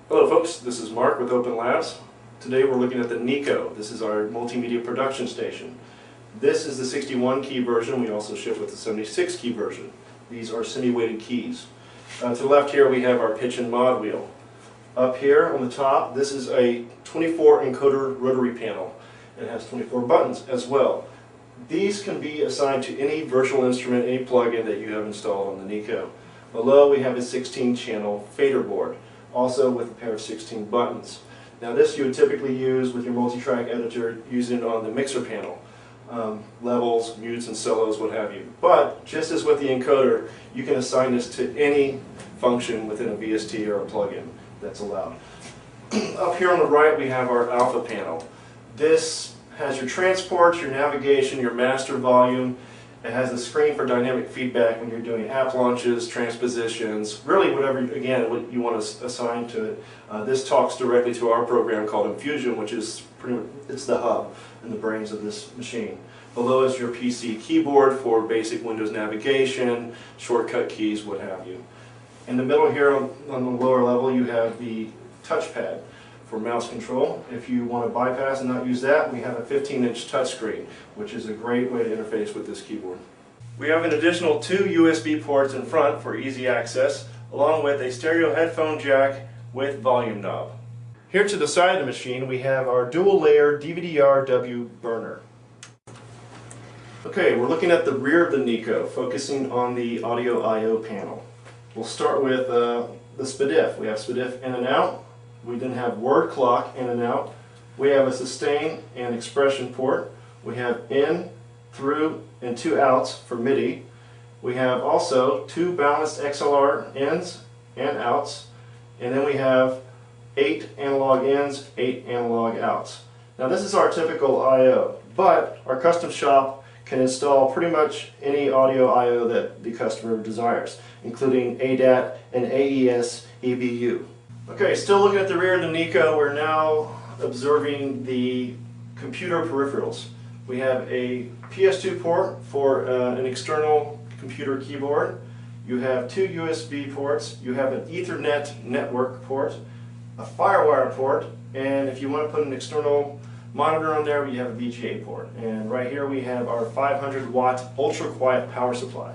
Hello folks, this is Mark with Open Labs. Today we're looking at the Neko. This is our multimedia production station. This is the 61 key version. We also ship with the 76 key version. These are semi-weighted keys. To the left here we have our pitch and mod wheel. Up here on the top, this is a 24 encoder rotary panel. It has 24 buttons as well. These can be assigned to any virtual instrument, any plugin that you have installed on the Neko. Below we have a 16-channel fader board, also with a pair of 16 buttons. Now this you would typically use with your multi-track editor, using it on the mixer panel. Levels, mutes and solos, what have you. But just as with the encoder, you can assign this to any function within a VST or a plugin that's allowed. Up here on the right we have our alpha panel. This has your transports, your navigation, your master volume. It has a screen for dynamic feedback when you're doing app launches, transpositions, really whatever, again, what you want to assign to it. This talks directly to our program called Infusion, which is it's the hub and the brains of this machine. Below is your PC keyboard for basic Windows navigation, shortcut keys, what have you. In the middle here on the lower level you have the touchpad for mouse control. If you want to bypass and not use that, we have a 15-inch touchscreen, which is a great way to interface with this keyboard. We have an additional 2 USB ports in front for easy access, along with a stereo headphone jack with volume knob. Here to the side of the machine we have our dual-layer DVD-RW burner. Okay, we're looking at the rear of the Neko, focusing on the audio I/O panel. We'll start with the SPDIF. We have SPDIF in and out. We then have word clock in and out. We have a sustain and expression port. We have in, through, and 2 outs for MIDI. We have also 2 balanced XLR ins and outs. And then we have 8 analog ins, 8 analog outs. Now this is our typical I/O, but our custom shop can install pretty much any audio I/O that the customer desires, including ADAT and AES EBU. Okay, still looking at the rear of the Neko, we're now observing the computer peripherals. We have a PS2 port for an external computer keyboard. You have 2 USB ports. You have an Ethernet network port, a FireWire port, and if you want to put an external monitor on there, you have a VGA port. And right here we have our 500 watt ultra quiet power supply.